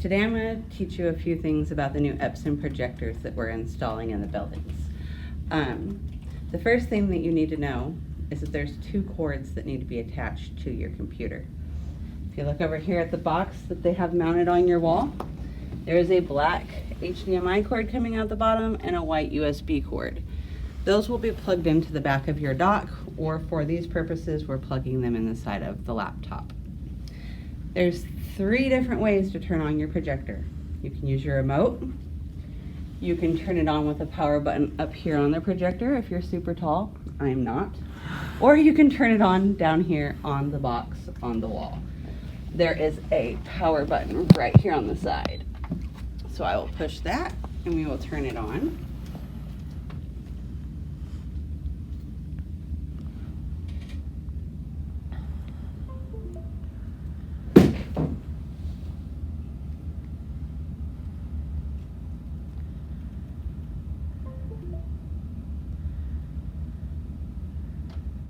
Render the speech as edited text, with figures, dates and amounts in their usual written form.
Today I'm going to teach you a few things about the new Epson projectors that we're installing in the buildings. The first thing that you need to know is that there's two cords that need to be attached to your computer. If you look over here at the box that they have mounted on your wall, there is a black HDMI cord coming out the bottom and a white USB cord. Those will be plugged into the back of your dock, or for these purposes, we're plugging them in the side of the laptop. There's 3 different ways to turn on your projector. You can use your remote. You can turn it on with a power button up here on the projector if you're super tall. I'm not. Or you can turn it on down here on the box on the wall. There is a power button right here on the side. So I will push that and we will turn it on.